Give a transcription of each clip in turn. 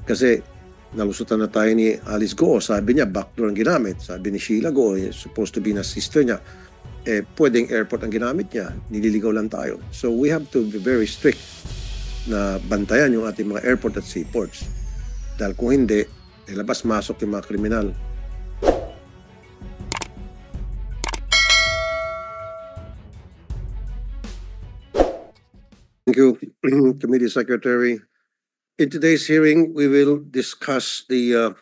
Kasi nalusutan na tayo ni Alice Go. Sabi niya, backdoor ang ginamit. Sabi ni Sheila Go, supposed to be na sister niya. Pwedeng airport ang ginamit niya. Nililigaw lang tayo. So we have to be very strict na bantayan yung ating mga airport at seaports. Dahil kung hindi, labas-masok yung mga kriminal. Thank you, Committee Secretary. In today's hearing, we will discuss the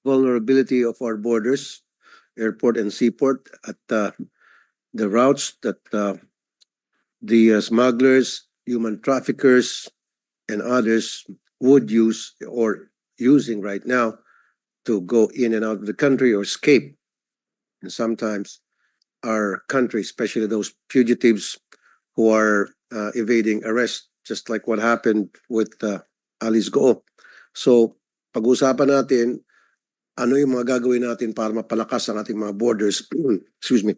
vulnerability of our borders, airport and seaport, at the routes that the smugglers, human traffickers, and others would use or using right now to go in and out of the country or escape. And sometimes our country, especially those fugitives who are evading arrest, just like what happened with Alice Go. So, pag-usapan natin, ano yung mga gagawin natin para mapalakas ang ating mga borders, excuse me,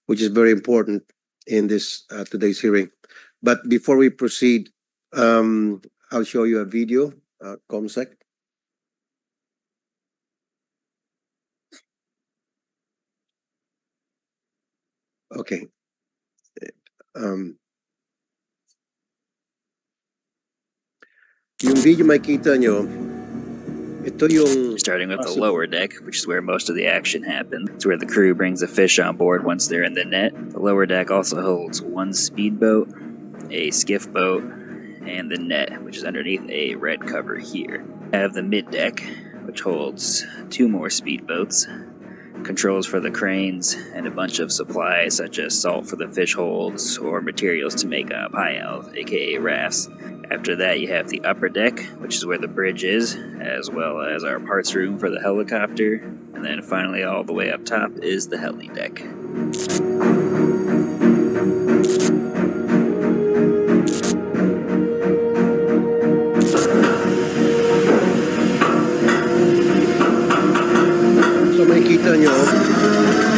which is very important in this today's hearing. But before we proceed, I'll show you a video, Comsec. Okay. Yung video makita nyo, ito yung... Starting with the lower deck, which is where most of the action happens. It's where the crew brings the fish on board once they're in the net. The lower deck also holds one speedboat, a skiff boat, and the net, which is underneath a red cover here. I have the mid deck, which holds two more speedboats, controls for the cranes, and a bunch of supplies such as salt for the fish holds or materials to make pie-elf, aka rafts. After that, you have the upper deck, which is where the bridge is, as well as our parts room for the helicopter. And then finally, all the way up top is the heli deck. So makikita nyo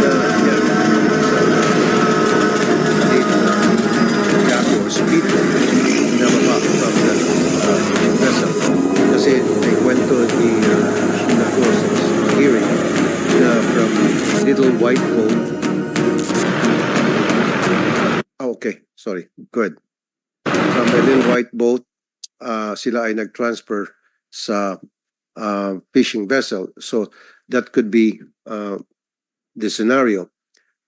na yan, speed nababa from the vessel. Kasi may kwento ni Sheila Go sa hearing na from Little White Boat. Okay, sorry. Good. From the Little White Boat, sila ay nag-transfer sa fishing vessel. So that could be the scenario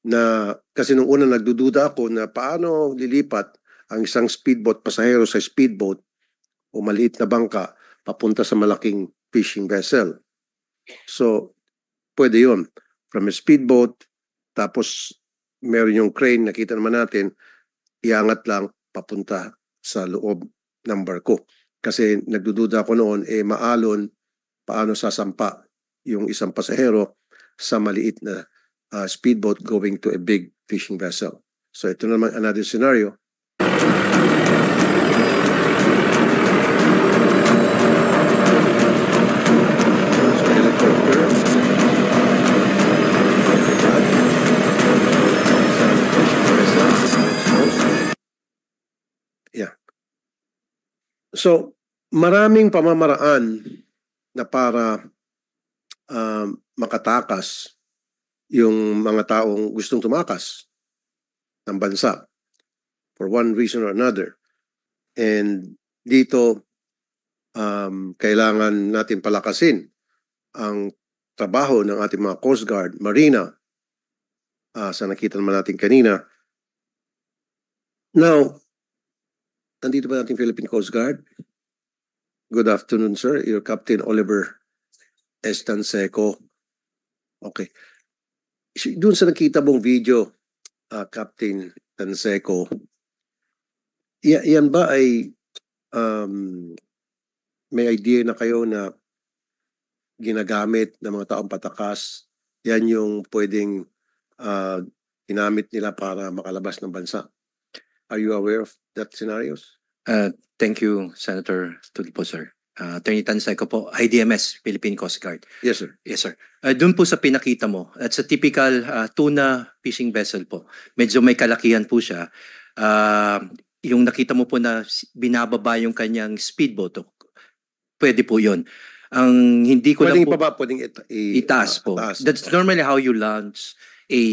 na kasi nung una nagdududa ako na paano lilipat ang isang speedboat pasahero sa speedboat o maliit na bangka papunta sa malaking fishing vessel. So, pwede yun. From a speedboat, tapos meron yung crane, nakita naman natin, iangat lang papunta sa loob ng barko. Kasi nagdududa ako noon, maalon, paano sasampa yung isang pasahero sa maliit na speedboat going to a big fishing vessel. So, ito naman another scenario. Yeah. So, maraming pamamaraan na para makatakas yung mga taong gustong tumakas ng bansa for one reason or another. And dito, kailangan natin palakasin ang trabaho ng ating mga Coast Guard, Marina, sa nakita naman natin kanina. Now, nandito ba natin Philippine Coast Guard? Good afternoon, sir. Your Captain Oliver Estancico. Okay. Doon sa nakita mong video, Captain Tanseco, yan ba ay may idea na kayo na ginagamit ng mga taong patakas? Yan yung pwedeng ginamit nila para makalabas ng bansa. Are you aware of that scenarios? Thank you, Senator Tulfo, sir. Attorney Tanseco po, IDMS, Philippine Coast Guard. Yes, sir. Yes, sir. Doon po sa pinakita mo, that's a typical tuna fishing vessel po. Medyo may kalakihan po siya. Yung nakita mo po na binababa yung kanyang speedboat, pwede po yun. Ang hindi ko Pwedeng lang po ibaba, pwedeng itaas po. itaas. That's normally how you launch a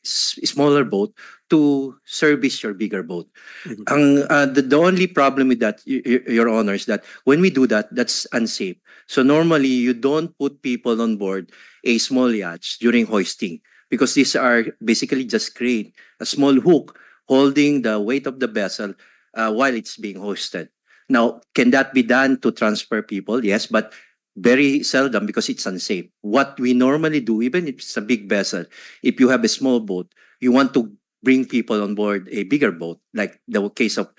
smaller boat to service your bigger boat. Mhm. The only problem with that, Your Honor, is that when we do that, that's unsafe. So normally, you don't put people on board a small yachts during hoisting because these are basically just crane, a small hook holding the weight of the vessel while it's being hoisted. Now, can that be done to transfer people? Yes, but very seldom because it's unsafe. What we normally do, even if it's a big vessel, if you have a small boat, you want to bring people on board a bigger boat, like the case of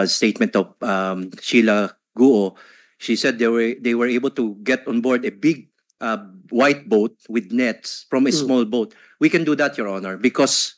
statement of Sheila Guo. She said they were able to get on board a big white boat with nets from a Mm. small boat. We can do that, Your Honor, because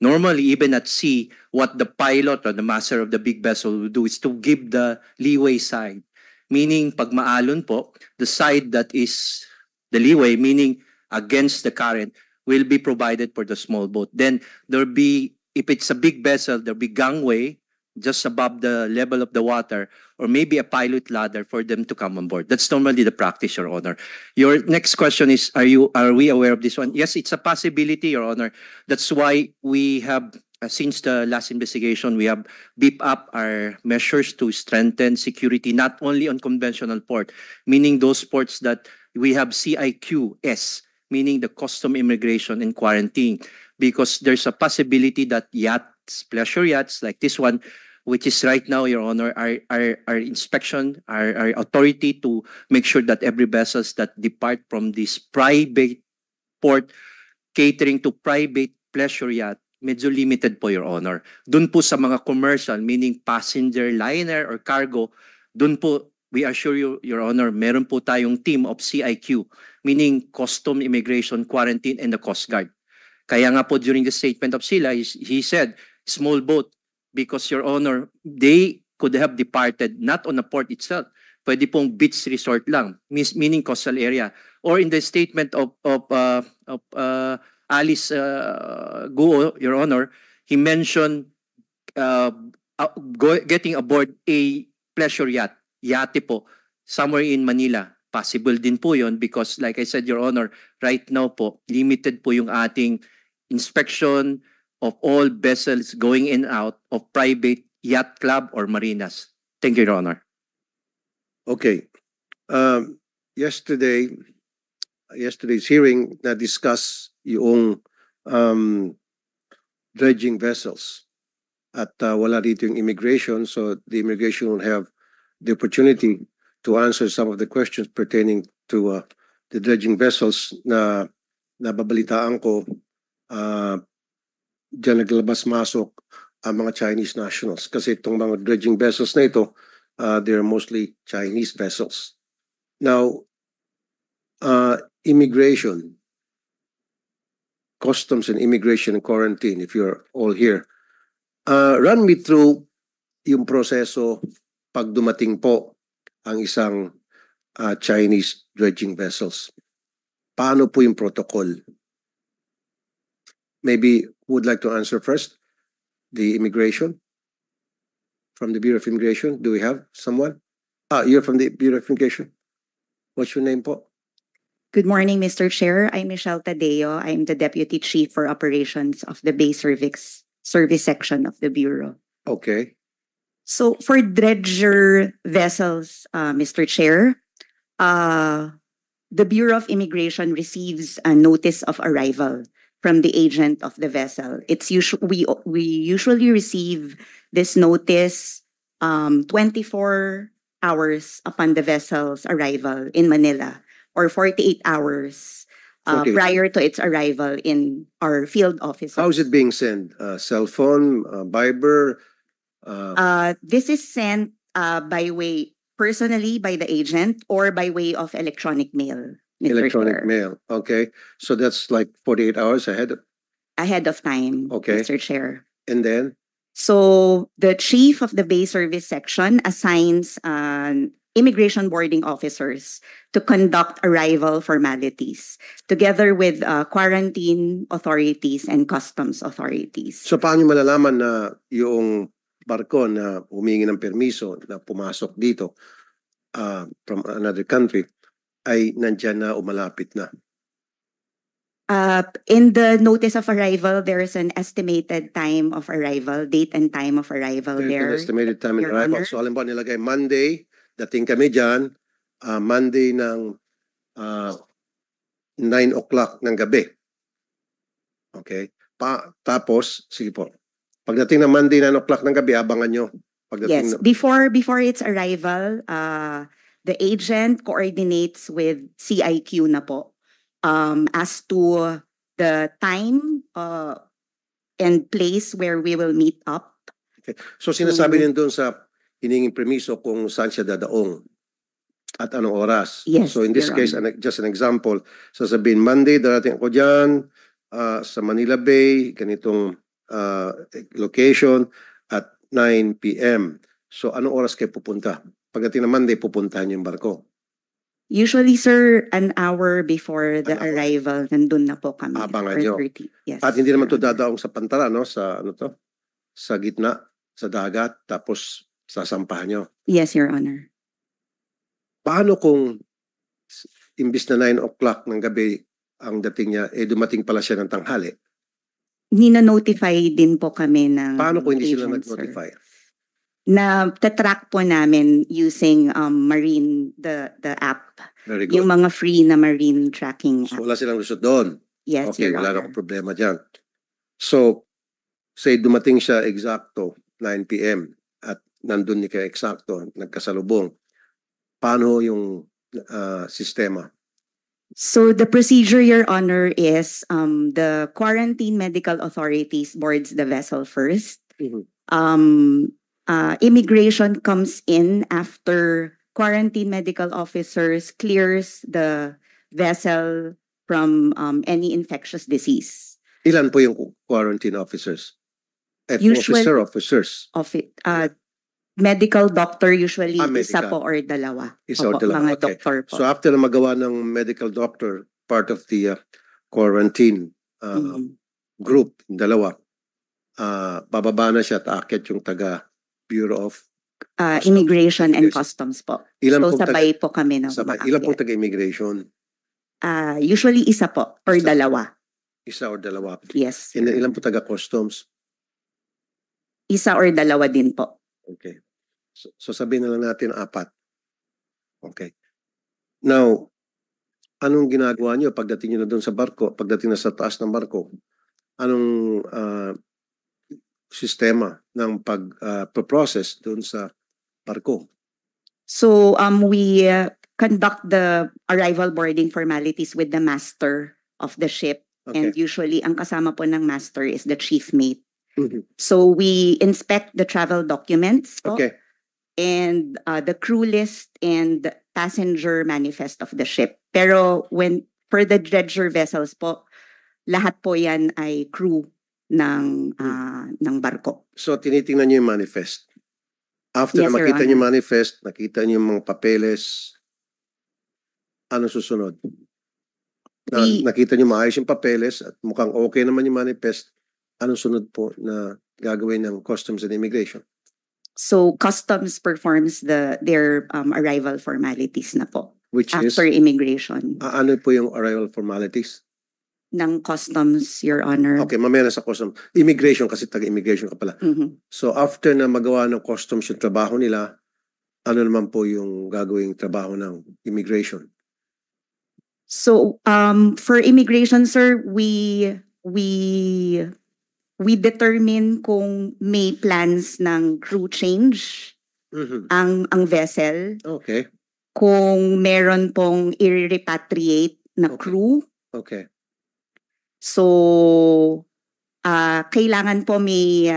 normally even at sea, what the pilot or the master of the big vessel will do is to give the leeway side. Meaning, pag maalon po, the side that is the leeway, meaning against the current, will be provided for the small boat. Then there'll be, if it's a big vessel, there'll be gangway just above the level of the water, or maybe a pilot ladder for them to come on board. That's normally the practice, Your Honor. Your next question is, are we aware of this one? Yes, it's a possibility, Your Honor. That's why we have, since the last investigation, we have beefed up our measures to strengthen security, not only on conventional port, meaning those ports that we have CIQS, meaning the custom immigration and quarantine, because there's a possibility that yachts, pleasure yachts like this one, which is right now, Your Honor, our inspection, our authority to make sure that every vessels that depart from this private port catering to private pleasure yacht, medyo limited po, Your Honor. Doon po sa mga commercial, meaning passenger liner or cargo, doon po, we assure you, Your Honor, meron po tayong team of CIQ, meaning Custom Immigration Quarantine and the Coast Guard. Kaya nga po during the statement of Sila, he said, small boat, because Your Honor, they could have departed not on the port itself, pwede pong beach resort lang, meaning coastal area. Or in the statement of Alice Guo, Your Honor, he mentioned getting aboard a pleasure yacht, yate po, somewhere in Manila. Possible din po yon because like I said, Your Honor, right now po, limited po yung ating inspection of all vessels going in and out of private yacht club or marinas. Thank you, Your Honor. Okay. Yesterday's hearing na discuss yung dredging vessels at wala dito yung immigration, so the immigration will have the opportunity to answer some of the questions pertaining to the dredging vessels na nababalitaan ko dyan naglabas-masok ang mga Chinese nationals kasi itong mga dredging vessels na ito they're mostly Chinese vessels. Now, immigration, customs and immigration and quarantine, if you're all here, run me through yung proseso pag dumating po ang isang Chinese dredging vessels. Paano po yung protocol? Maybe who would like to answer first? The immigration? From the Bureau of Immigration? Do we have someone? You're from the Bureau of Immigration. What's your name po? Good morning, Mr. Chair. I'm Michelle Tadeo. I'm the Deputy Chief for Operations of the Bay Service Section of the Bureau. Okay. So for dredger vessels, Mr. Chair, the Bureau of Immigration receives a notice of arrival from the agent of the vessel. We usually receive this notice 24 hours upon the vessel's arrival in Manila, or 48 hours 48. prior to its arrival in our field offices. How is it being sent? Cell phone, Viber? This is sent personally by the agent or by way of electronic mail. Mr. Electronic Chair. mail. Okay. So that's like 48 hours ahead. Ahead of time, Okay. Mr. Chair. And then? So the chief of the Bay Service Section assigns immigration boarding officers to conduct arrival formalities together with quarantine authorities and customs authorities. So paano malalaman na yung barko na humingi ng permiso na pumasok dito from another country ay nandyan na o malapit na. In the notice of arrival, there is an estimated time of arrival, date and time of arrival There's an there. estimated time in Your arrival. Honor. So alam po nilagay Monday, dating kami dyan, Monday ng 9 o'clock ng gabi. Okay? Tapos, sige po. Pagdating ng Monday 9 o'clock ng gabi, abangan nyo. Yes, before its arrival, the agent coordinates with CIQ na po as to the time and place where we will meet up. So sinasabi din doon sa hiningin permiso kung saan siya dadaong at anong oras. Yes, So in this Your case, Honor. just an example, sasabihin Monday, darating ako dyan sa Manila Bay, ganitong location at 9 p.m. So anong oras kayo pupunta? Pagdating ng Monday, pupuntahan niyo yung barko. Usually, sir, an hour before the An hour. arrival, nandun na po kami. Abangan 4:30. nyo. Yes. At hindi naman Your to Honor. dadaong sa pantara, no? Sa ano to? Sa gitna, sa dagat, tapos sasampahan nyo. Yes, Your Honor. Paano kung imbis na 9 o'clock ng gabi ang dating niya, dumating pala siya ng tanghali? Nina-notify din po kami ng Paano kung hindi sila agent, sir. nag-notify? Na track po namin using marine the app, Very good. yung mga free na marine tracking So app. wala silang lusot doon. Yes, Okay, Your wala na Honor. akong problema dyan. So, say dumating siya eksakto 9 p.m. at nandun ni kayo eksakto, nagkasalubong. Paano yung sistema? So the procedure, Your Honor, is the quarantine medical authorities boards the vessel first. Mhm. Immigration comes in after quarantine medical officers clears the vessel from any infectious disease. Ilan po yung quarantine officers? Usually- Officers. Of it, medical doctor usually isa Medical. po or dalawa. Isa or Opo, dalawa, mga okay. doktor po. So after na magawa ng medical doctor, part of the quarantine Mhm. group, dalawa, bababa na siya at aakyat yung taga Bureau of Immigration and Immigration. Customs po. Ilan So pong sabay po kami ng sabay. Ilan pong umaakyat. taga-immigration? Usually isa po or Isa. dalawa. Isa or dalawa. Yes. And then Your ilan po Honor. taga-customs? Isa or dalawa din po. Okay. So sabihin na lang natin 4. Okay. Now, anong ginagawa niyo pagdating niyo na doon sa barko, pagdating na sa taas ng barko? Anong sistema ng pag-process doon sa barko? So we conduct the arrival boarding formalities with the master of the ship. And Okay. usually ang kasama po ng master is the chief mate. Mhm. So we inspect the travel documents po, Okay. and the crew list and passenger manifest of the ship. Pero for the dredger vessels po, lahat po yan ay crew ng barko. So tinitingnan niyo yung manifest. After Yes, na Your makita niyo yung Honor. manifest, nakita niyo yung mga papeles, ano susunod? Nakita niyo maayos yung papeles at mukhang okay naman yung manifest, anong sunod po na gagawin ng Customs and Immigration? So customs performs their arrival formalities na po Which after is, immigration ano po yung arrival formalities? ng customs, Your Honor. Okay, mamaya na sa Customs. Immigration kasi taga-immigration ka pala. Mhm. So after na magawa ng Customs yung trabaho nila, ano naman po yung gagawing trabaho ng Immigration? So for immigration, sir, we determine kung may plans ng crew change Mhm. ang vessel, Okay, kung meron pong i-repatriate na Okay. crew. okay. So kailangan po may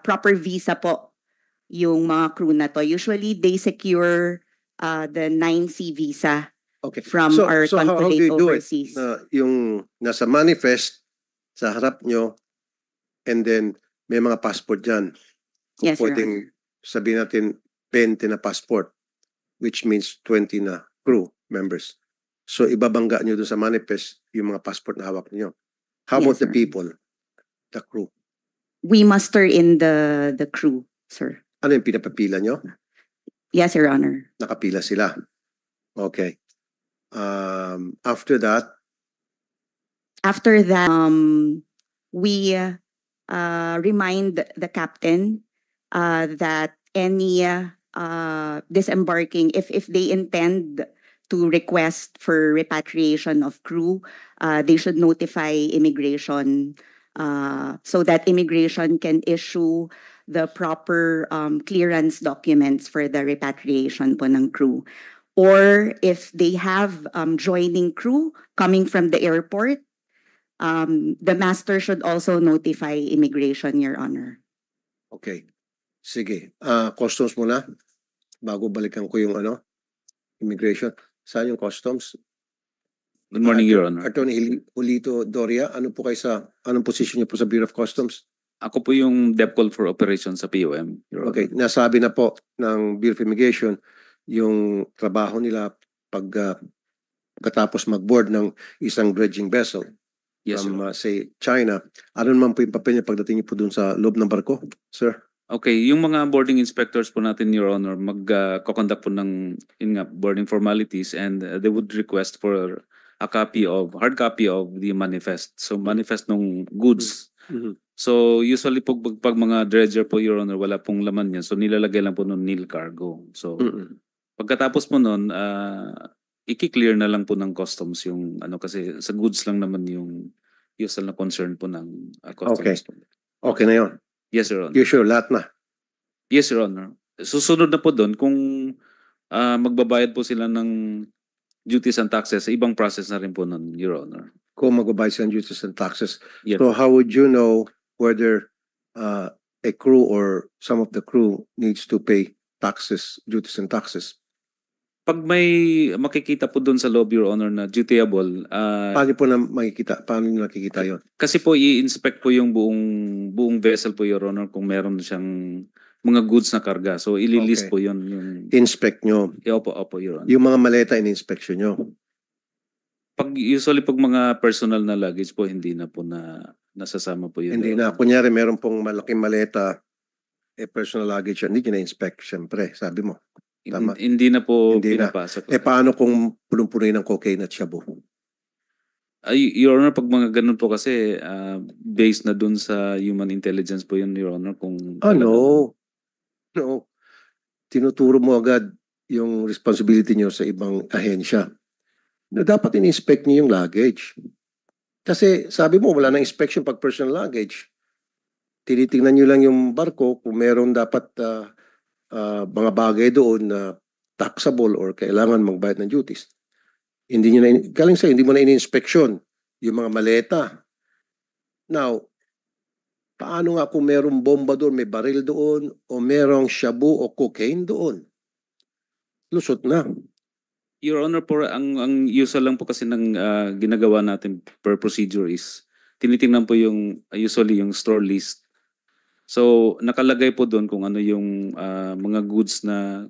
proper visa po yung mga crew na to. Usually they secure the 9C visa Okay. from our how do consulate you do it? overseas. Na yung nasa manifest sa harap nyo and then may mga passport dyan. Kung Yes, Your pwedeng sabihin natin 20 na passport, which means 20 na crew members. So ibabangga nyo doon sa manifest yung mga passport na hawak niyo. How Yes, about the Your Honor. people, the crew? We muster in the crew, sir. Ano yung pinapapila nyo? Yes, Your Honor. Nakapila sila. Okay. After that, After that, we remind the captain that any disembarking, if they intend to request for repatriation of crew, they should notify immigration so that immigration can issue the proper clearance documents for the repatriation po ng crew. Or if they have joining crew coming from the airport, the master should also notify immigration, Your Honor. okay. Sige. Customs muna. Bago balikan ko yung immigration. Saan yung customs? Good morning, Your Honor. Attorney Julito Doria, anong position niyo po sa Bureau of Customs? Ako po yung DepCol for Operations sa POM, Your Honor. Okay, nasabi na po ng Bureau of Immigration yung trabaho nila pagkatapos mag-board ng isang dredging vessel Yes, Your from, Honor. say, China. Ano naman po yung papel niya pagdating niyo po dun sa loob ng barko, sir? Okay, yung mga boarding inspectors po natin, Your Honor, mag-conduct po ng boarding formalities, and they would request for a hard copy of the manifest. So manifest ng goods. So usually po pag mga dredger po, Your Honor, wala pong laman yan. So nilalagay lang po ng nil cargo. So pagkatapos po nun, i-clear na lang po ng customs yung kasi sa goods lang naman yung usual na concern po ng customs. Okay na yun. Yes, Your Honor. You sure, lahat na? Yes, Your Honor. Susunod na po doon kung magbabayad po sila ng duties and taxes, ibang process na rin po nun, Your Honor. Kung magbabayad sila ng duties and taxes. Yes. So how would you know whether a crew or some of the crew needs to pay taxes, duties and taxes? Pag may makikita po doon sa loob, Your Honor, na dutiable, Paano po na makikita? Paano nyo nakikita yun? kasi po i-inspect po yung buong vessel po, Your Honor, kung meron siyang mga goods na karga. So ililist Okay. po yun. Inspect nyo. Opo, Your Honor. Yung mga maleta in-inspection nyo. Usually pag mga personal na luggage po, hindi na po nasasama po yun. Hindi Your na. Honor. Kunyari, meron pong malaking maleta, personal luggage, hindi nyo na-inspect, syempre, sabi mo. Tama. Hindi na po Hindi na. pinapasok. Paano kung punong-punoy ng cocaine at shabu? Your Honor, pag mga ganun po kasi, based na dun sa human intelligence po yun, Your Honor, kung... No. Tinuturo mo agad yung responsibility nyo sa ibang ahensya. Na dapat in-inspect nyo yung luggage. Kasi sabi mo, wala nang inspection pag personal luggage. Tinitingnan nyo lang yung barko kung meron dapat mga bagay doon na taxable or kailangan magbayad ng duties. Hindi nyo na, galing sa'yo, hindi mo na in-inspection yung mga maleta. Now, paano nga kung merong bomba doon, may baril doon, o merong shabu o cocaine doon? Lusot na. Your Honor, po, ang usual lang po kasi ng ginagawa natin per procedure is tinitingnan po yung usually yung store list. So nakalagay po doon kung ano yung mga goods na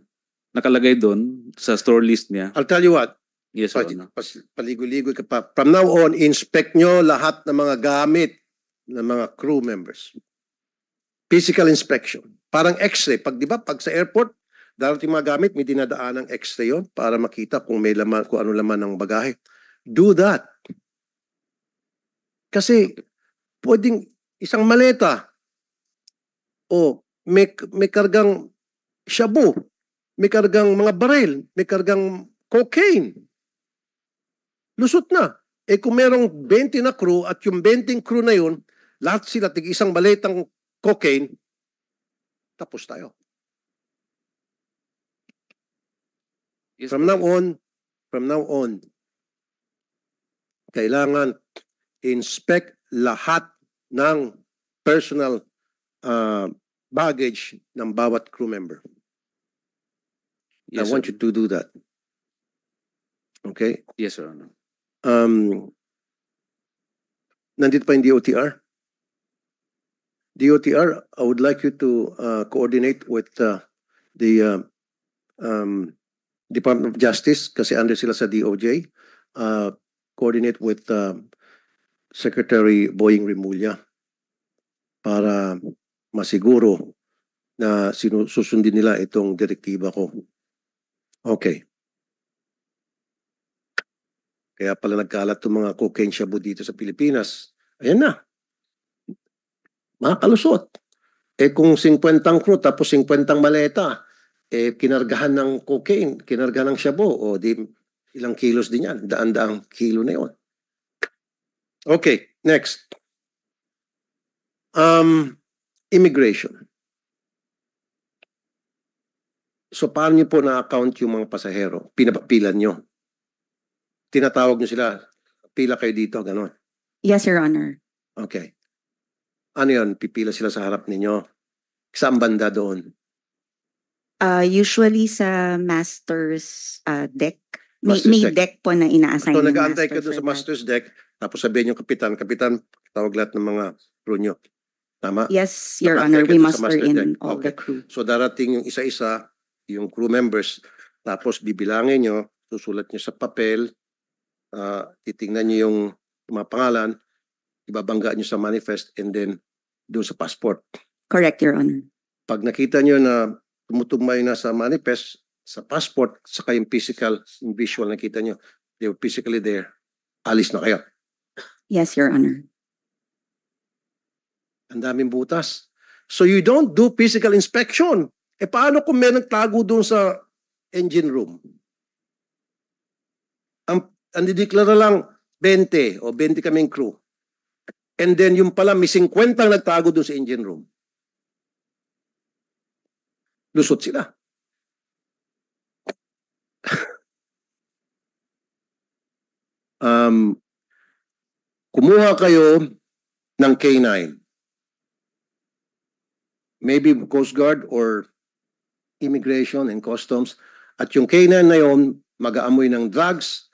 nakalagay doon sa store list niya. I'll tell you what, Yes, Your Honor. paligoy-ligoy ka pa. From now on, inspect nyo lahat ng mga gamit ng mga crew members. Physical inspection. Parang x-ray. Di ba, pag sa airport, darating mga gamit, may dinadaan ng x-ray yun para makita kung may laman, kung ano laman ng bagahe. Do that. Kasi, pwedeng isang maleta, may kargang shabu, may kargang mga baril, may kargang cocaine. Lusot na. Kung merong 20 na crew at yung 20 crew na yun, lahat sila tig isang maletang cocaine, tapos tayo. Yes, From now on, kailangan inspect lahat ng personal baggage ng bawat crew member. I Yes, want sir. you to do that. Okay? Yes, Your Honor. Nandito pa yung DOTR? DOTR, I would like you to coordinate with the Department of Justice kasi under sila sa DOJ. Coordinate with Secretary Boying Rimulya para masiguro na susundin nila itong direktiba ko. Okay. Kaya pala nagkalat itong mga cocaine shabu dito sa Pilipinas. Ayan na. Makakalusot. Eh kung 50 crew tapos 50 maleta, eh kinargahan ng cocaine, kinargahan ng shabu, o di ilang kilos din yan. Daan-daang kilo na yun. Okay, next. Immigration. So paano niyo po na-account yung mga pasahero? Pinapapilan niyo? Tinatawag niyo sila, pila kayo dito, gano'n. Yes, Your Honor. Okay. Ano yun? Pipila sila sa harap ninyo? Saan banda doon? Usually sa master's deck. Master's May deck. deck po na ina-assign So ng nag-aantay master kayo doon for sa that. master's deck, tapos sabihin yung kapitan, tawag lahat ng mga crew nyo. Tama? Yes, Your Nag-aantay Honor. kayo We doon sa muster master deck. in all Okay. the crew. So darating yung isa-isa, yung crew members, tapos bibilangin nyo, susulat nyo sa papel, titingnan nyo yung mga pangalan, ibabangga nyo sa manifest, and then doon sa passport. Correct, Your Honor. Pag nakita nyo na tumutugmay na sa manifest, sa passport, saka yung physical, yung visual nakita nyo, they were physically there, alis na kayo. Yes, Your Honor. Ang daming butas. So you don't do physical inspection. E paano kung may nagtago doon sa engine room? Ang dideklara lang 20 o 20 kaming crew. And then yung pala may 50 ang nagtago doon sa engine room. Lusot sila. Kumuha kayo ng K9. Maybe Coast Guard or Immigration and Customs. At yung K9 na yon mag-aamoy ng drugs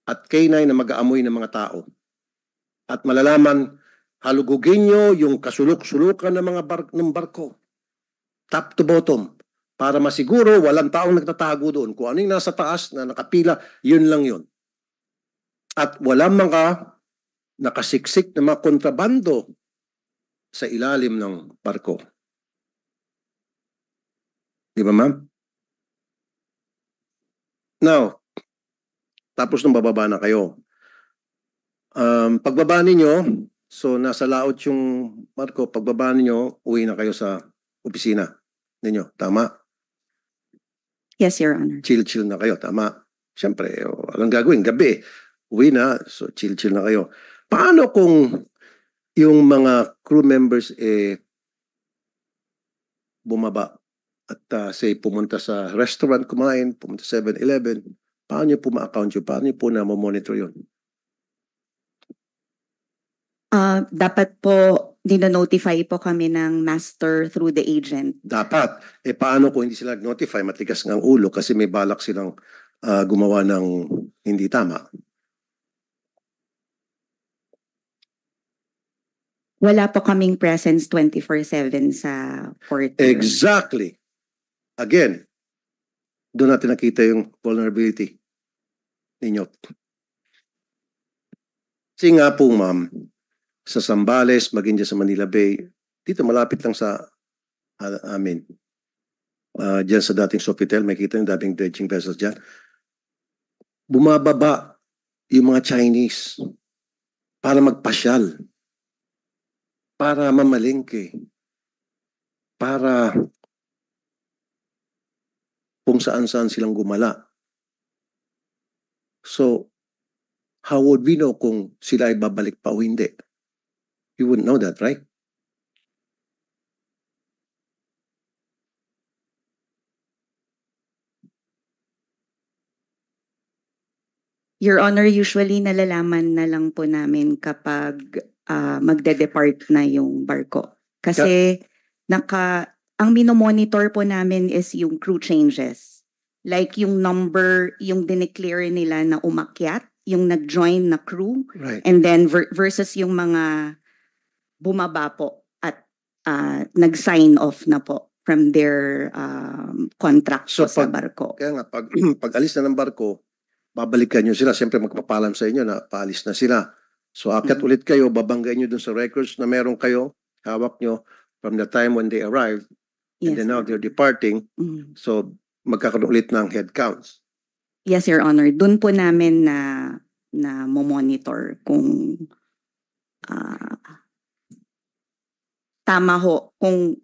at K9 na mag-aamoy ng mga tao. At malalaman, halugugin nyo yung kasulok-sulukan ng mga ng barko. Top to bottom. Para masiguro walang taong nagtatago doon. Kung ano yung nasa taas na nakapila, yun lang yun. At walang mga nakasiksik na mga kontrabando sa ilalim ng barko. Di ba, ma'am? Now, tapos nung bababa na kayo. Pagbaba ninyo, so nasa laot yung barko, pagbaba ninyo, uwi na kayo sa opisina ninyo. Tama? Yes, Your Honor. Chill-chill na kayo. Tama? Siyempre, walang gagawin. Gabi, uwi na. So, chill-chill na kayo. Paano kung yung mga crew members bumaba at say pumunta sa restaurant kumain, pumunta sa 7-Eleven, paano nyo po ma-account yun? Paano nyo po na monitor yun? Dapat po dino-notify po kami ng master through the agent. Dapat. Paano kung hindi sila notify, matigas ng ulo kasi may balak silang gumawa ng hindi tama? Wala po kaming presence 24/7 sa port. Exactly. Again, doon natin nakita yung vulnerability ninyo. Kasi nga po, ma'am, sa Zambales, maging dyan sa Manila Bay, dito malapit lang sa amin. Dyan sa dating Sofitel, may kita yung dating dredging vessels dyan. Bumababa yung mga Chinese para magpasyal, para mamalengke, para kung saan-saan silang gumala. So, how would we know kung sila ay babalik pa o hindi? You wouldn't know that, right? Your Honor, usually nalalaman na lang po namin kapag magde-depart na yung barko. Kasi ang minomonitor po namin is yung crew changes. Like yung number, yung dineclare nila na umakyat, yung nag-join na crew, Right. and then versus yung mga bumaba po at nag-sign off na po from their contract So po sa barko. Kaya nga, pag alis na ng barko, babalikan nyo sila. Siyempre, magpapalam sa inyo na paalis na sila. So, akyat ulit kayo, babanggay nyo dun sa records na meron kayo, hawak nyo, from the time when they arrived and Yes, then now Your they're departing, Mm. so magkakaroon ulit ng head counts. Yes, Your Honor. Doon po namin na monitor kung ah, tama ho, kung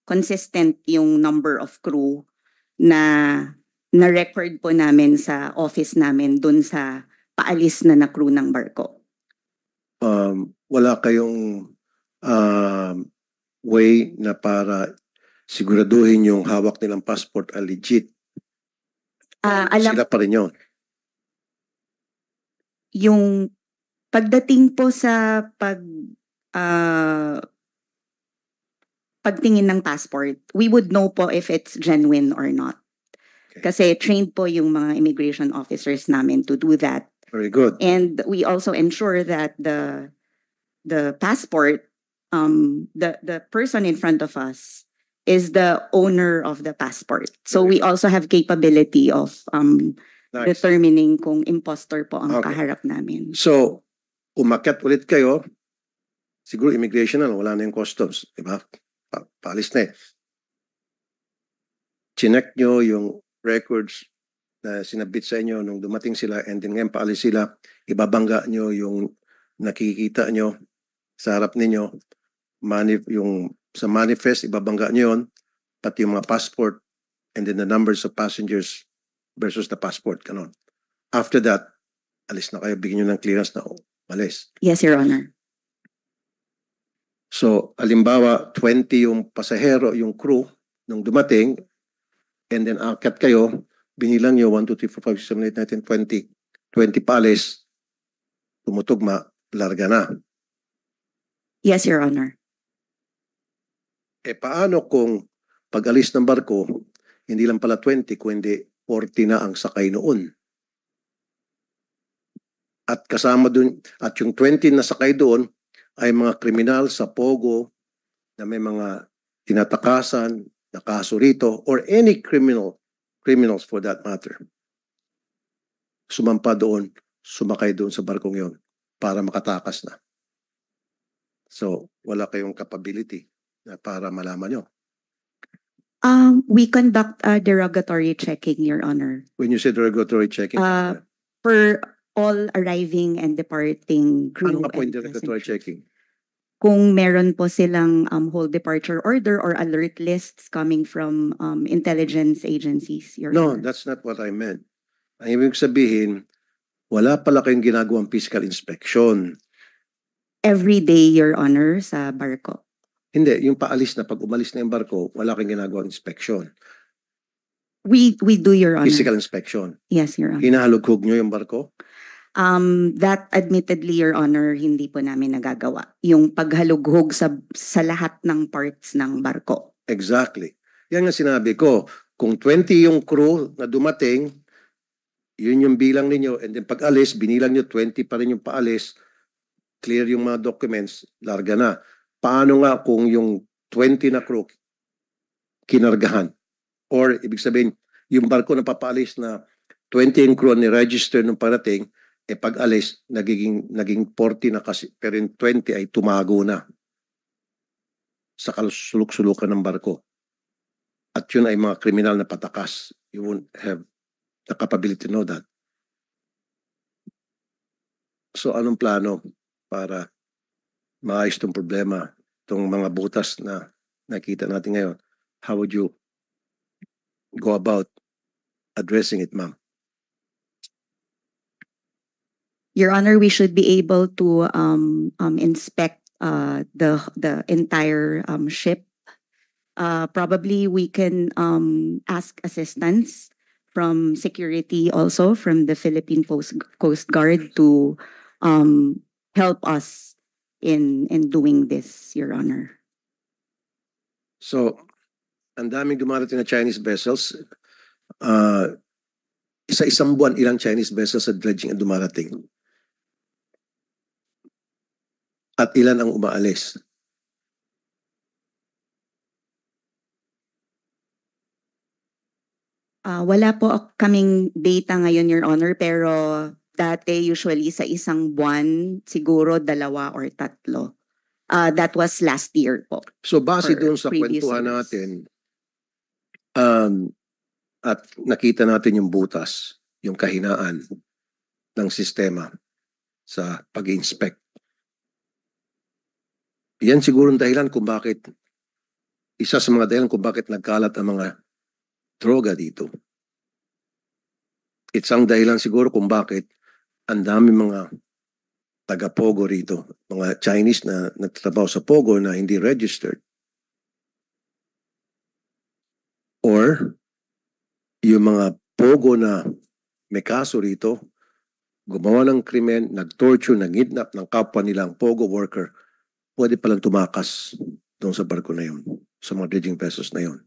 consistent yung number of crew na na-record po namin sa office namin doon sa paalis na crew ng barko. Wala kayong way na para siguraduhin yung hawak nilang passport ay legit. Alam Sila pa rin yun. yung pagdating po sa pagtingin ng passport, we would know po if it's genuine or not. Okay. Kasi trained po yung mga immigration officers namin to do that. Very good. And we also ensure that the passport, the person in front of us is the owner of the passport. So we also have capability of Nice. determining kung impostor po ang Okay. kaharap namin. So, umakyat ulit kayo, siguro immigration na, wala na yung customs, di ba? Paalis na eh. Chinek nyo yung records na sinabit sa inyo nung dumating sila and then ngayon paalis sila, ibabangga nyo yung nakikita nyo sa harap ninyo, yung sa manifest, ibabangga nyo yun, pati yung mga passport and then the numbers of passengers versus the passport, kanon. After that, alis na kayo, bigyan nyo ng clearance na alis. Yes, Your Honor. So, alimbawa, 20 yung pasahero, yung crew, nung dumating, and then akyat kayo, binilang nyo 1, 2, 3, 4, 5, 6, 7, 8, 9, 10, 20 paalis, tumutugma, larga na. Yes, Your Honor. Paano kung pag-alis ng barko, hindi lang pala 20, kundi 40 na ang sakay noon? At kasama dun, at yung 20 na sakay doon, ay mga kriminal sa Pogo na may mga tinatakasan na kaso rito or any criminals for that matter. Sumampa doon, sumakay doon sa barkong yon para makatakas na. So, wala kayong capability na para malaman nyo. We conduct a derogatory checking, Your Honor. When you say derogatory checking, For all arriving and departing crew. ano nga po yung and derogatory passengers. checking? Kung meron po silang whole departure order or alert lists coming from intelligence agencies, Your No, Honor. that's not what I meant. Ang ibig sabihin, wala pala kayong ginagawang physical inspection. Every day, Your Honor, sa barko. Hindi, yung paalis na, pag umalis na yung barko, wala kayong ginagawang inspection. We do, Your Honor. Physical inspection. Yes, Your Honor. Hinahalughog nyo yung barko? That admittedly, Your Honor, hindi po namin nagagawa. Yung paghalughog sa lahat ng parts ng barko. Exactly. Yan nga sinabi ko. Kung 20 yung crew na dumating, yun yung bilang ninyo. And then pag alis, binilang nyo 20 pa rin yung paalis, clear yung mga documents, larga na. Paano nga kung yung 20 na crew kinargahan? Or ibig sabihin, yung barko na papaalis na 20 yung crew ni register nung parating, pag alis, naging 40 na kasi, pero yung 20 ay tumago na sa kasuluk-sulukan ng barko. At yun ay mga kriminal na patakas. You won't have the capability to know that. So anong plano para maayos itong problema, itong mga butas na nakita natin ngayon? How would you go about addressing it, ma'am? Your Honor, we should be able to inspect the entire ship. Probably we can ask assistance from security, also from the Philippine Coast Guard, to help us in doing this, Your Honor. So, ang daming dumarating na Chinese vessels. Isa-isang buwan, ilang Chinese vessels sa dredging ang dumarating? At ilan ang umaalis? Wala po kaming data ngayon, Your Honor, pero dati usually sa isang buwan, siguro 2 or 3 That was last year po. So base For doon sa previous kwentuhan years. natin, at nakita natin yung butas, yung kahinaan ng sistema sa pag-inspect. Yan siguro ang dahilan kung bakit, isa sa mga dahilan kung bakit nagkalat ang mga droga dito. Isang dahilan siguro kung bakit ang dami mga taga-Pogo rito, mga Chinese na nagtatrabaho sa Pogo na hindi registered. Or yung mga Pogo na may kaso rito, gumawa ng krimen, nag-torture, nag-kidnap ng kapwa nilang Pogo worker, pwede palang tumakas doon sa barko na yun, sa mga dredging vessels na yun.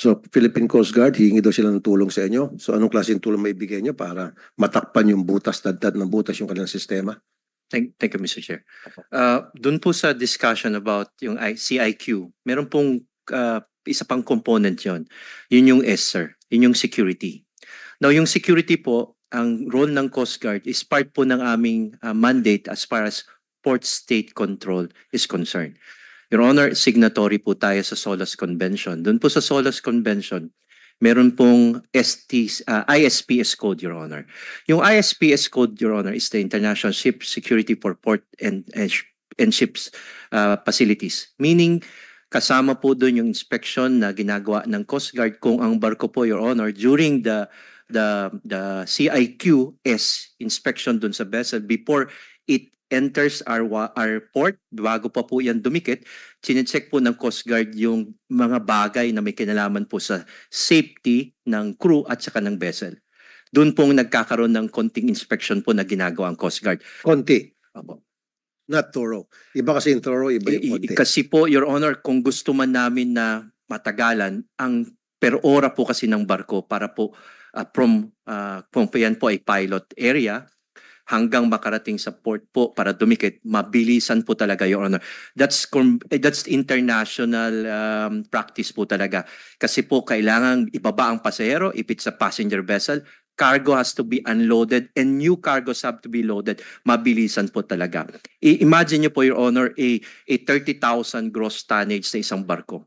So, Philippine Coast Guard, hihingi daw sila ng tulong sa inyo. So, anong klaseng tulong may bigay nyo para matakpan yung butas, dad ng butas yung kanilang sistema? Thank you, Mr. Chair. Doon po sa discussion about yung CIQ, meron pong isa pang component yon. Yun yung sir. Yun yung security. Now, yung security po, ang role ng Coast Guard is part po ng aming mandate as far as port state control is concerned. Your Honor, signatory po tayo sa SOLAS Convention. Doon po sa SOLAS Convention, meron pong ISPS Code, Your Honor. Yung ISPS Code, Your Honor, is the International Ship Security for Port and Ships Facilities. Meaning, kasama po doon yung inspection na ginagawa ng Coast Guard kung ang barko po, Your Honor, during the CIQS inspection doon sa vessel before it enters our port, bago pa po yan dumikit, chinecheck po ng Coast Guard yung mga bagay na may kinalaman po sa safety ng crew at saka ng vessel. Doon pong nagkakaroon ng konting inspection po na ginagawa ang Coast Guard. Konti, Opo. not thorough. Iba kasi yung thorough, iba yung konti. Kasi po, Your Honor, kung gusto man namin na matagalan, ang per ora po kasi ng barko para po from yan po ay pilot area, hanggang makarating sa port po para dumikit, mabilisan po talaga, Your Honor. That's international practice po talaga. Kasi po kailangan ibaba ang pasahero if it's a passenger vessel, cargo has to be unloaded and new cargos have to be loaded. Mabilisan po talaga. Imagine nyo po, Your Honor, a 30,000 gross tonnage sa isang barko.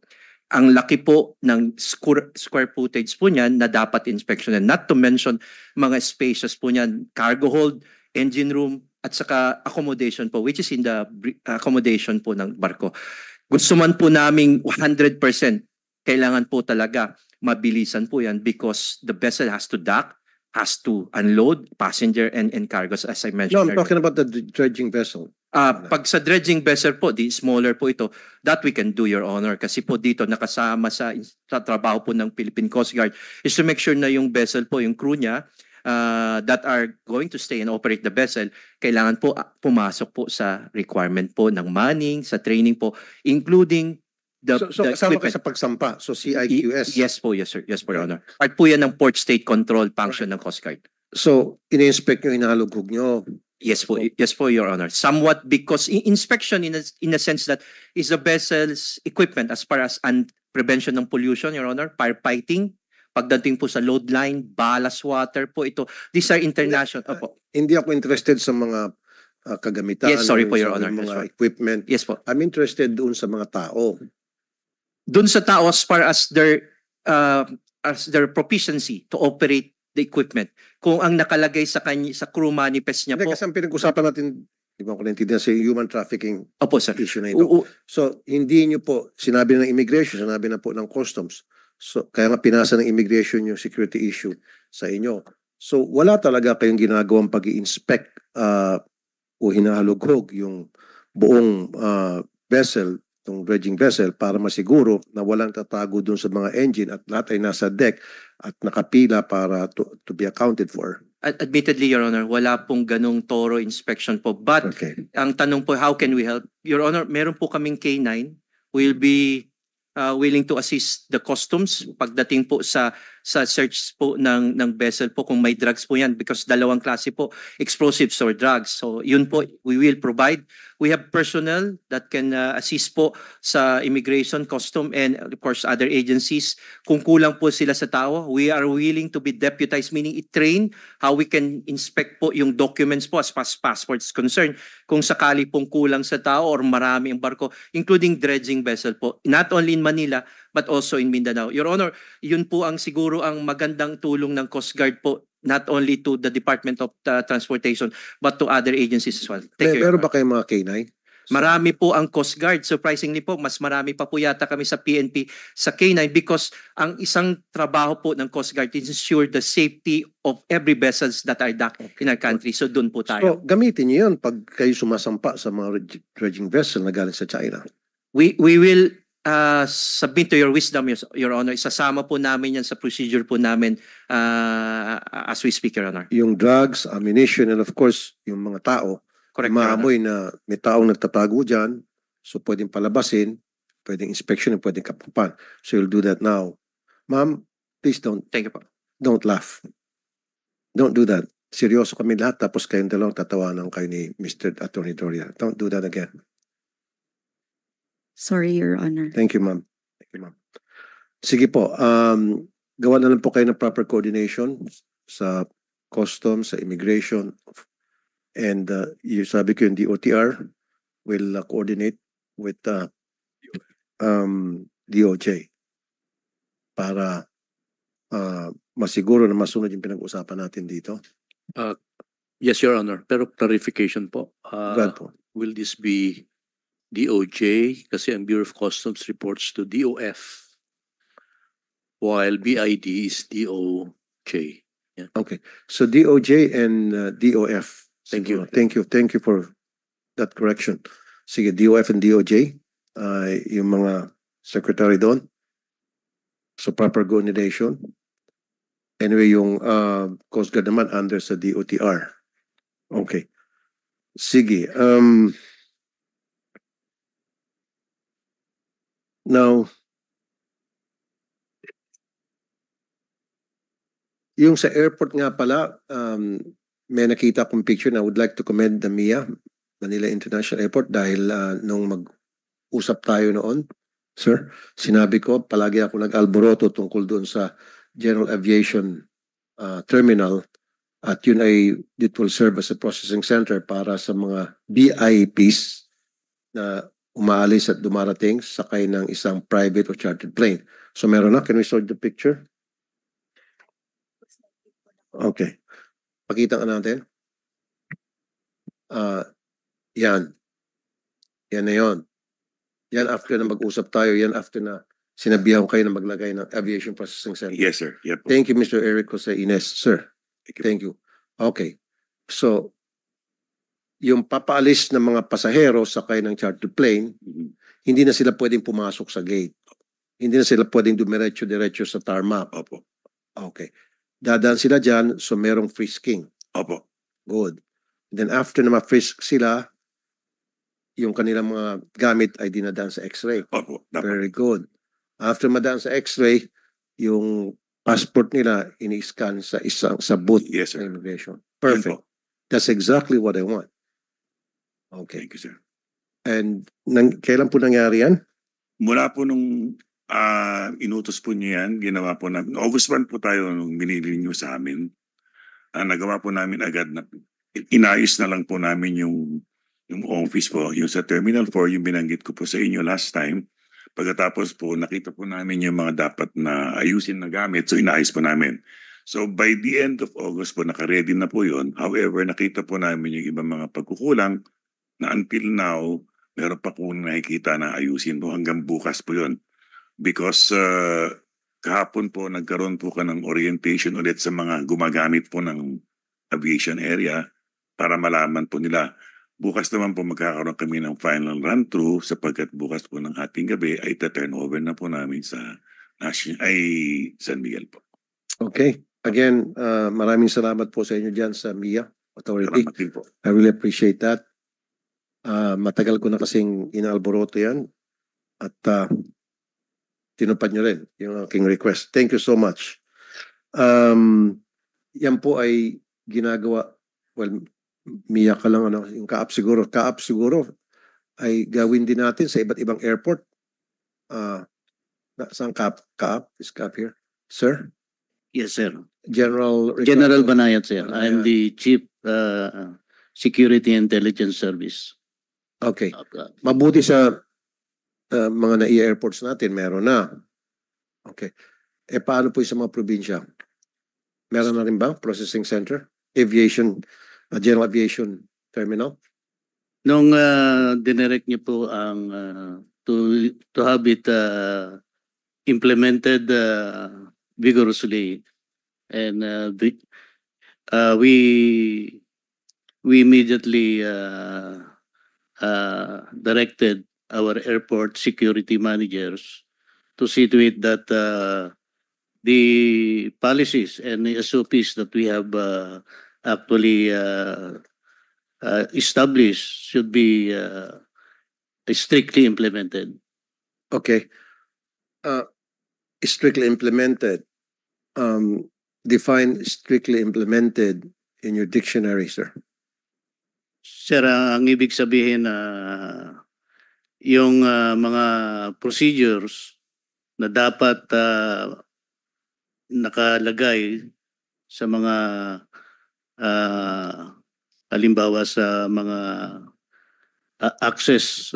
Ang laki po ng square footage po niyan na dapat inspeksyonan. Not to mention mga spacious po niyan, cargo hold, engine room, at saka accommodation po, which is in the accommodation po ng barko. Gusto man po naming 100%, kailangan po talaga mabilisan po yan because the vessel has to dock, has to unload passenger and cargos as I mentioned No, I'm earlier. talking about the dredging vessel. Pag sa dredging vessel po, di smaller po ito, that we can do, Your Honor. Kasi po dito nakasama sa trabaho po ng Philippine Coast Guard is to make sure na yung vessel po, yung crew niya, that are going to stay and operate the vessel, kailangan po pumasok po sa requirement po ng manning, sa training po, including the So kasama ka equipment. sa pagsampa. So CIQS. Yes po, yes sir. Yes po, Your Honor. Part po yan ng port state control function ng Coast Guard. So ini-inspect nyo, inahalughog nyo. Yes po, Your Honor. Somewhat because inspection in a sense that is the vessel's equipment as far as prevention ng pollution, Your Honor, firefighting, pagdating po sa load line, ballast water po ito. These are international. Opo. Hindi ako interested sa mga kagamitan. Yes, sorry po, sa Your Honor. mga That's right. equipment. Yes po. I'm interested doon sa mga tao. Doon sa tao as far as their proficiency to operate the equipment. Kung ang nakalagay sa crew manifest niya Hindi, po. kasi ang pinag-usapan natin, di ba ko naintindihan sa human trafficking Opo, sir. issue na ito. So, hindi nyo po, sinabi ng immigration, sinabi na po ng customs. So, kaya nga pinasa ng immigration yung security issue sa inyo. So, wala talaga kayong ginagawang pag-i-inspect o hinahalughog yung buong vessel, itong dredging vessel, para masiguro na walang tatago dun sa mga engine at lahat ay nasa deck at nakapila para to be accounted for. Admittedly, Your Honor, wala pong ganong thorough inspection po. But Okay. ang tanong po, how can we help? Your Honor, meron po kaming K9. We'll be willing to assist the customs pagdating po sa sa search po ng vessel po kung may drugs po yan because dalawang klase po, explosives or drugs. So yun po, we will provide. We have personnel that can assist po sa immigration, custom, and of course other agencies. Kung kulang po sila sa tao, we are willing to be deputized, meaning i-train how we can inspect po yung documents po as far as passports concerned. Kung sakali pong kulang sa tao or marami ang barko, including dredging vessel po, not only in Manila, but also in Mindanao. Your Honor, yun po ang siguro ang magandang tulong ng Coast Guard po, not only to the Department of Transportation, but to other agencies as well. Thank you, Your Meron Honor. ba kayong mga K9? Marami po ang Coast Guard. Surprisingly po, mas marami pa po yata kami sa PNP sa K9 because ang isang trabaho po ng Coast Guard is ensure the safety of every vessels that are docked in our country. So doon po So, tayo. gamitin niyo yun pag kayo sumasampa sa mga dredging vessel na galing sa China. We will submit to your wisdom, Your Honor. Isasama po namin yan sa procedure po namin as we speak, Your Honor. Yung drugs, ammunition, and of course, yung mga tao, Correct, Your Honor. maamoy na may taong nagtatago dyan, so pwedeng palabasin, pwedeng inspection, and pwedeng kapupan. So you'll do that now. Ma'am, please Thank you po. don't laugh. Don't do that. Seryoso kami lahat, tapos kayong dalawang tatawanan kayo ni Mr. Attorney Doria. Don't do that again. Sorry, Your Honor. Thank you, ma'am. Thank you, ma'am. Sige po, gawa na lang po kayo ng proper coordination sa customs, sa immigration, and sabi ko yung DOTR will coordinate with DOJ para masiguro na masunod yung pinag-usapan natin dito. Yes, Your Honor. Pero clarification po. Go ahead po. Will this be DOJ? Kasi ang Bureau of Customs reports to DOF while BID is DOJ. Okay. So DOJ and DOF. Thank you. Siguro. Thank you for that correction. Sige, DOF and DOJ, yung mga secretary doon. So proper coordination. Anyway, yung Coast Guard naman under sa DOTR. Okay. Sige. Now, yung sa airport nga pala, may nakita akong picture na I would like to commend the MIA, Manila International Airport, dahil nung mag-usap tayo noon, sir, sinabi ko, palagi ako nag-alboroto tungkol doon sa General Aviation Terminal at yun ay, it will serve as a processing center para sa mga VIPs na umaalis at dumarating sakay ng isang private or chartered plane. So meron na, can we show the picture? Okay. Pakita ka natin. Yan. Yan na yun. Yan after na mag-usap tayo, yan after na sinabihan ko kayo na maglagay ng Aviation Processing Center. Yes, sir. Yep. Thank you, Mr. Eric Jose Ines. Sir, thank you. Okay. So, yung papaalis ng mga pasahero sakay ng chartered plane, hindi na sila pwedeng pumasok sa gate. Hindi na sila pwedeng dumiretso-diretso sa tarmac. Opo. Okay. Dadaan sila dyan, so merong frisking. Opo. Good. Then after na ma-frisk sila, yung kanilang mga gamit ay dinadaan sa x-ray. Opo. Dapat. Very good. After madaan sa x-ray, yung passport nila ini-scan sa booth Yes, sir. ng immigration. Yun Perfect. po. That's exactly what I want. Okay. Thank you, sir. And kailan po nangyari yan? Mula po nung inutos po niyo yan, ginawa po namin. August 1 po tayo nung binili niyo sa amin. Nagawa po namin agad na inayos na lang po namin yung office po. Yung sa Terminal 4, yung binanggit ko po sa inyo last time. Pagkatapos po, nakita po namin yung mga dapat na ayusin na gamit. So, inayos po namin. So, by the end of August po, naka-ready na po yun. However, nakita po namin yung ibang mga pagkukulang na until now, meron pa po nakikita na ayusin po hanggang bukas po yun. Because kahapon po, nagkaroon po ka ng orientation ulit sa mga gumagamit po ng aviation area para malaman po nila. Bukas naman po magkakaroon kami ng final run-through sapagkat bukas po ng ating gabi ay turnover na po namin sa San Miguel po. Okay. Again, maraming salamat po sa inyo dyan sa MIA Authority. Salamat din po. I really appreciate that. Matagal ko na kasing inaalboroto yan at tinupad nyo rin yung aking request. Thank you so much. Yan po ay ginagawa, well, Mia ka lang, ano, yung Kaap siguro. Kaap siguro ay gawin din natin sa iba't ibang airport. Saan Kaap? Kaap? Is Kaap here? Sir? Yes, sir. General General Ricardo Banayat, sir. I'm Banayat. the Chief Security Intelligence Service. Okay. Mabuti sa mga NAIA airports natin, meron na. Okay. Paano po yung sa mga probinsya? Meron na rin ba processing center? Aviation, general aviation terminal? Nung dinirect niyo po ang to have it implemented vigorously, and we immediately directed our airport security managers to see to it that the policies and the SOPs that we have actually established should be strictly implemented. Okay. Strictly implemented. Define strictly implemented in your dictionary, sir. Sir, ang ibig sabihin yung mga procedures na dapat nakalagay sa mga halimbawa sa mga access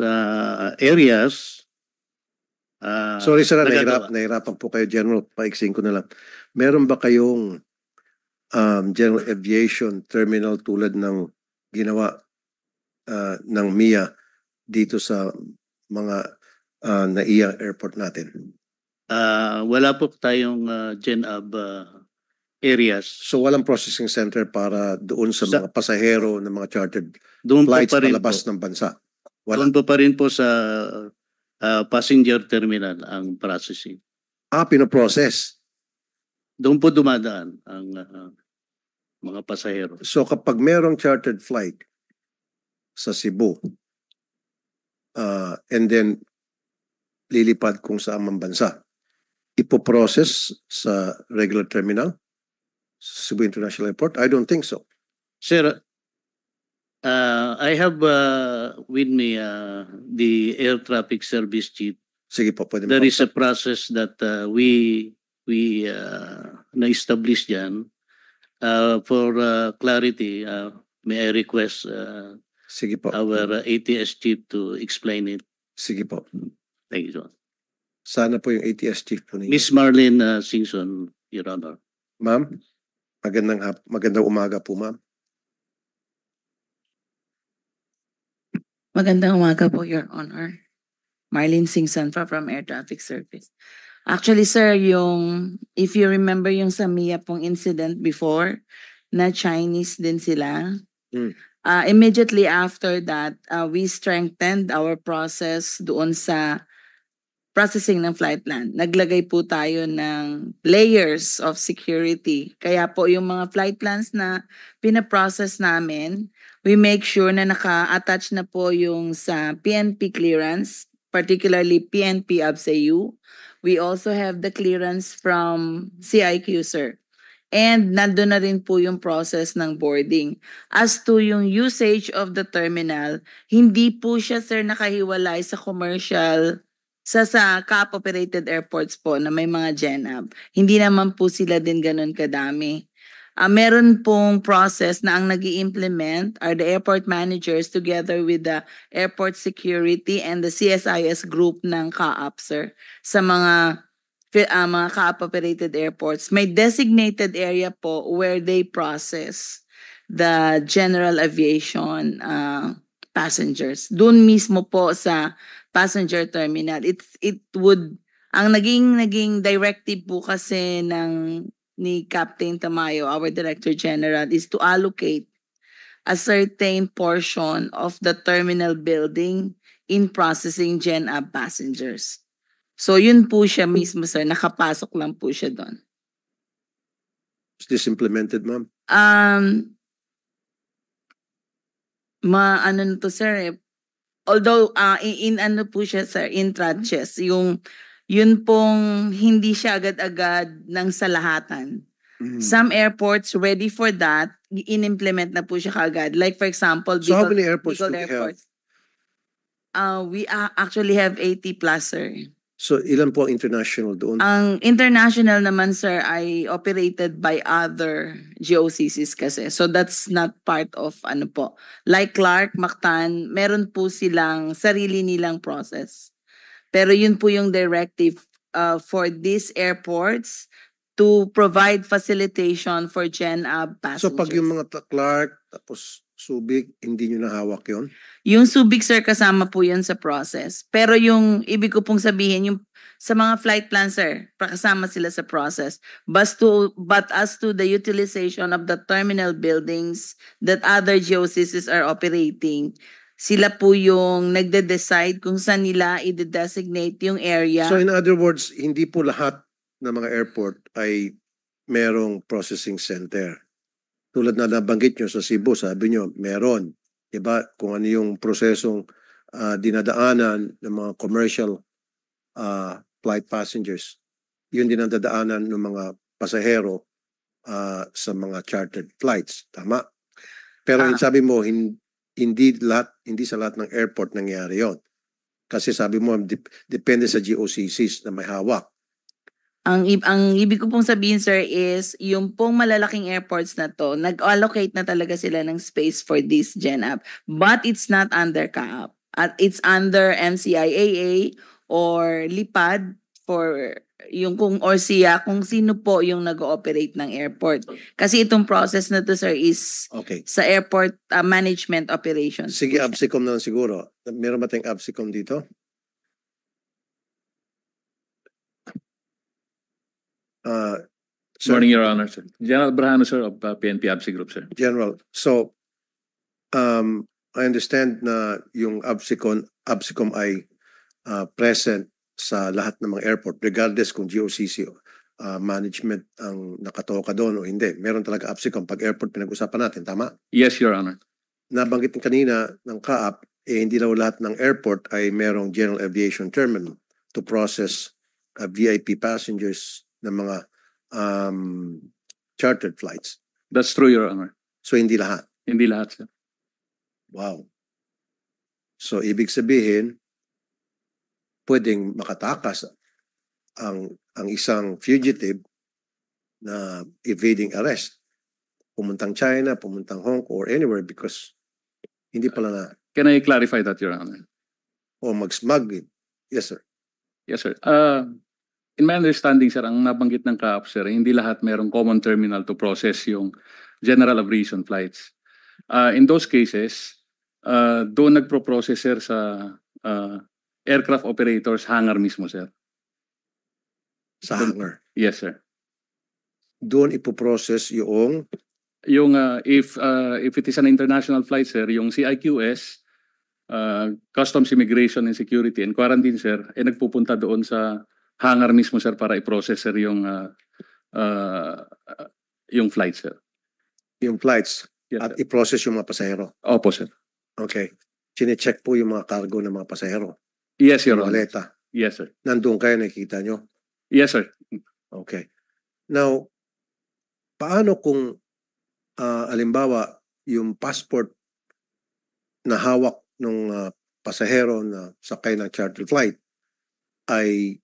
areas. Sorry sir, nagagawa. nahirapan po kayo, General. Paiksin ko na lang. Meron ba kayong general aviation terminal tulad ng ginawa ng MIA dito sa mga NAIA airport natin? Wala po tayong GenAb areas. So walang processing center para doon sa mga pasahero ng mga chartered Doon po flights pa rin palabas po. ng bansa? Wala. Doon po pa rin po sa passenger terminal ang processing. Pinoprocess. Doon po dumadaan ang mga pasahero. So kapag merong chartered flight sa Cebu, and then lilipad kung saan man bansa, ipoprocess sa regular terminal, Cebu International Airport? I don't think so. Sir, I have with me the air traffic service chief. Sige po, pwede There is a makausap. process that we na-establish dyan. For clarity, may I request Sige po. our ATS chief to explain it. Sige po. Thank you, sir. Sana po yung ATS chief po ninyo. Miss Marlene Singson, Your Honor. Ma'am, magandang umaga po, ma'am. Magandang umaga po, Your Honor. Marlene Singson from Air Traffic Service. Actually, sir, if you remember yung sa MIA pong incident before, na Chinese din sila. Immediately after that, we strengthened our process doon sa processing ng flight plan. Naglagay po tayo ng layers of security. Kaya po yung mga flight plans na pinaprocess namin, we make sure na naka-attach na po yung sa PNP clearance, particularly PNP ABSEU. We also have the clearance from CIQ, sir. And nandun na rin po yung process ng boarding. As to yung usage of the terminal, hindi po siya, sir, nakahiwalay sa commercial, sa CAAP-operated airports po na may mga GenAb. Hindi naman po sila din ganun kadami. Meron pong process na ang nag-i-implement are the airport managers together with the airport security and the CSIS group ng CAAP, sir, sa mga CAAP-operated airports. May designated area po where they process the general aviation passengers. Doon mismo po sa passenger terminal. Ang naging directive po kasi ni Captain Tamayo, our Director General, is to allocate a certain portion of the terminal building in processing GenAb passengers. So yun po siya mismo, sir. Nakapasok lang po siya doon. Is this implemented, ma'am? Ano na to, sir, although in ano po siya, sir, in tranches, yun pong hindi siya agad-agad ng salahatan. Mm. Some airports ready for that, in-implement na po siya kagad. Like for example, So how many airports Bicol do we have? Airport. We actually have 80 plus, sir. So ilan po ang international doon? Ang international naman, sir, ay operated by other GOCCs kasi. So that's not part of ano po. Like Clark, Mactan, meron po silang sarili nilang process. Pero yun po yung directive for these airports to provide facilitation for GenAb So passengers. pag yung mga Clark, tapos Subic, hindi nyo nahawak yun? Yung Subic, sir, kasama po yun sa process. Pero yung ibig ko pong sabihin, yung sa mga flight plans, sir, kasama sila sa process. But as to the utilization of the terminal buildings that other GOCCs are operating, sila po yung nagde-decide kung saan nila i-designate yung area. So in other words, hindi po lahat ng mga airport ay merong processing center. Tulad na nabanggit nyo sa Cebu, sabi nyo, meron. Diba? Kung ano yung prosesong dinadaanan ng mga commercial flight passengers, yun din ang dadaanan ng mga pasahero sa mga chartered flights. Tama? Pero sabi mo, hindi sa lahat ng airport nangyari yon. Kasi sabi mo, depende sa GOCCs na may hawak. Ang ibig ko pong sabihin, sir, is yung pong malalaking airports na to, nag-allocate na talaga sila ng space for this GenAb. But it's not under CAAP. It's under MCIAA or LIPAD for yung or SIA, kung sino po yung nag-ooperate ng airport. Kasi itong process na to, sir, is Okay. sa airport management operations. Sige, ABSICOM na lang siguro. Meron ba tayong ABSICOM dito? Sir, Morning, Your Honor, sir. General Brahano, sir, of PNP ABSI Group, sir. General, so I understand na yung ABSICOM ay present sa lahat ng mga airport regardless kung GOCC management ang nakatoka doon o hindi. Meron talaga ABSICOM pag airport pinag-usapan natin, tama? Yes, Your Honor. Nabanggit kanina ng CAAP, hindi daw lahat ng airport ay merong General Aviation Terminal to process VIP passengers ng mga chartered flights. That's true, Your Honor. So hindi lahat. Hindi lahat, sir. Wow. So ibig sabihin, pwedeng makatakas ang isang fugitive na evading arrest. Pumuntang China, pumuntang Hong Kong, or anywhere because hindi pala na, Can I clarify that, Your Honor? o mag-smuggle. Yes, sir. Yes, sir. In my understanding, sir, ang nabanggit ng CAAP, sir, hindi lahat merong common terminal to process yung general aviation flights. In those cases, doon nagpro-process, sir, sa aircraft operators hangar mismo, sir. Sa hangar. Yes, sir. Doon ipoprocess yung Yung if it is an international flight, sir, yung CIQS, Customs, Immigration and Security and Quarantine, sir, nagpupunta doon sa hangar mismo, sir, para i-process, sir, yung flight, sir. yung flights Yes, at sir. i-process yung mga pasahero. Opo, sir. Okay. Chine-check po yung mga cargo ng mga pasahero. Yes, Your Yung Honor. maleta. Yes, sir. Nandun kayo, nakikita nyo. Yes, sir. Okay. Now, paano kung alimbawa yung passport na hawak ng pasahero na sakay ng charter flight ay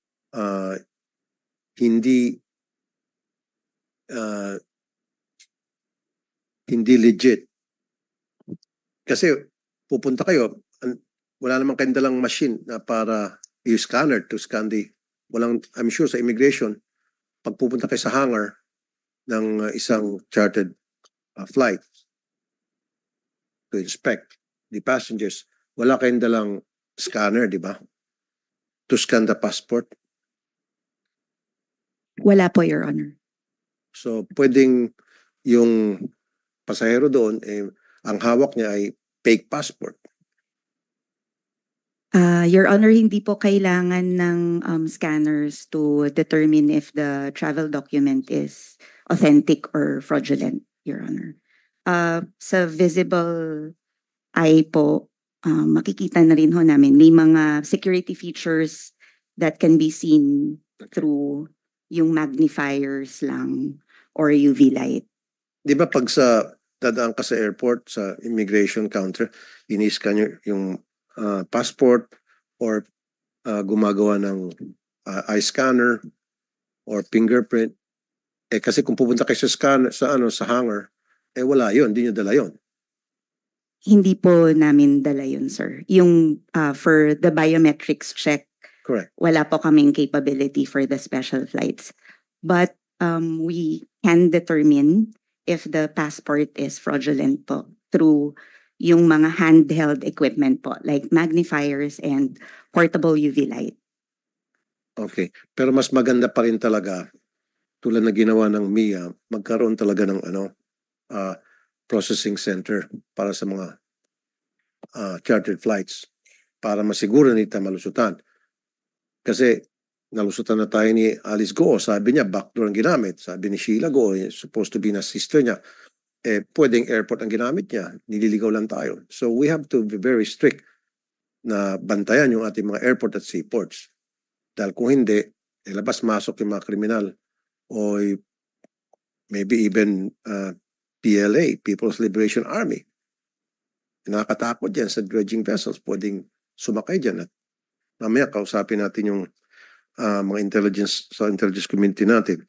hindi legit. Kasi pupunta kayo, wala namang kayong dalang machine na para i-scanner to scan I'm sure sa immigration, pag pupunta kayo sa hangar ng isang chartered flight to inspect the passengers, wala kayong dalang scanner, di ba? To scan the passport. Wala po, Your Honor. So, pwedeng yung pasahero doon, ang hawak niya ay fake passport. Your Honor, hindi po kailangan ng scanners to determine if the travel document is authentic or fraudulent, Your Honor. Sa visible eye po, makikita na rin ho namin, may mga security features that can be seen through yung magnifiers lang or UV light. Di ba pag sa dadaan ka sa airport, sa immigration counter, ini-scan yung passport or gumagawa ng eye scanner or fingerprint. Eh kasi kung pupunta kayo sa scanner, sa hangar, eh wala yun, hindi nyo dala yun. Hindi po namin dala yun, sir. Yung for the biometrics check, Correct. wala po kaming capability for the special flights. But we can determine if the passport is fraudulent po through yung mga handheld equipment po, like magnifiers and portable UV light. Okay. Pero mas maganda pa rin talaga, tulad na ginawa ng MIA, magkaroon talaga ng processing center para sa mga chartered flights para masiguro nila malusutan. Kasi nalusutan na tayo ni Alice Go, sabi niya backdoor ang ginamit. Sabi ni Sheila Go, supposed to be na sister niya, eh pwedeng airport ang ginamit niya, nililigaw lang tayo. So we have to be very strict na bantayan yung ating mga airport at seaports. Dahil kung hindi, labas-masok yung mga kriminal o maybe even PLA, People's Liberation Army. Nakakatakot yan sa dredging vessels. Pwedeng sumakay dyan. At mamaya kausapin natin yung mga intelligence community natin.